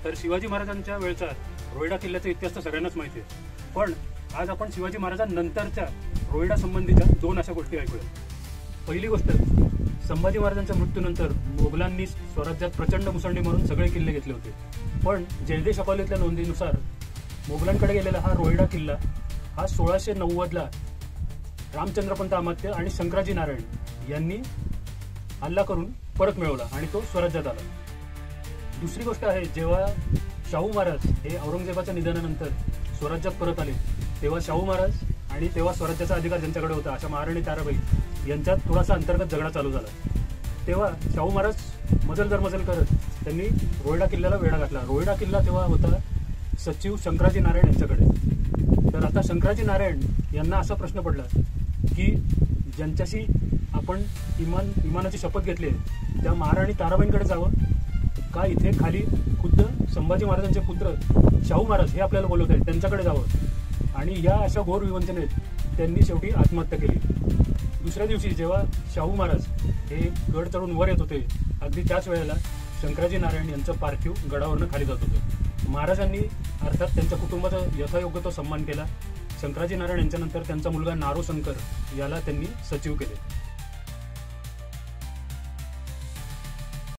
तर शिवाजी महाराजांच्या वेळचा रोहिडा किल्ल्याचा इतिहास तर सगळ्यांनाच माहिती आहे, पण आज आपण शिवाजी महाराजांनंतरच्या रोहिडा संबंधीच्या 2 अशा गोष्टी ऐकूया. पहिली गोष्ट, संभाजी महाराजांच्या मृत्यूनंतर मोगलांनी स्वराज्यात प्रचंड मुसंडी मारून सगळे किल्ले घेतले होते, पण जयदेश अपालीतल्या नोंदीनुसार मोगलांकडे गेलेला हा रोहिडा किल्ला हा 1690ला रामचंद्रपंत अमात्य आणि शंकराजी नारायण यांनी हल्ला करून परत मिळवला आणि तो स्वराज्यात आला. दुसरी गोष्ट आहे, जेव्हा शाहू महाराज हे औरंगजेबाच्या निधनानंतर स्वराज्यात परत आले, तेव्हा शाहू महाराज आणि तेव्हा स्वराज्याचा अधिकार ज्यांच्याकडे होता अशा महाराणी ताराबाई यांच्यात थोडासा अंतर्गत झगडा चालू झाला. तेव्हा शाहू महाराज मजल दरमजल करत त्यांनी रोहिडा किल्ल्याला वेढा घातला. रोहिडा किल्ला तेव्हा होता सचिव शंकराजी नारायण यांच्याकडे. तर आता शंकराजी नारायण यांना असा प्रश्न पडला की ज्यांच्याशी आपण इमानाची शपथ घेतली आहे त्या महाराणी ताराबाईंकडे जावं का इथे खाली खुद्द संभाजी महाराजांचे पुत्र शाहू महाराज हे आपल्याला बोलवत आहेत त्यांच्याकडे जावं. आणि या अशा घोर विवंचनेत त्यांनी शेवटी आत्महत्या केली. दुसऱ्या दिवशी जेव्हा शाहू महाराज हे गड चढून वर येत होते, अगदी त्याच वेळेला शंकराजी नारायण यांचं पार्थिव गडावरनं खाली जात होतं. महाराजांनी अर्थात त्यांच्या कुटुंबाचा यथायोग्य तो सन्मान केला. शंकराजी नारायण यांच्यानंतर त्यांचा मुलगा नारोशंकर याला त्यांनी सचिव केले.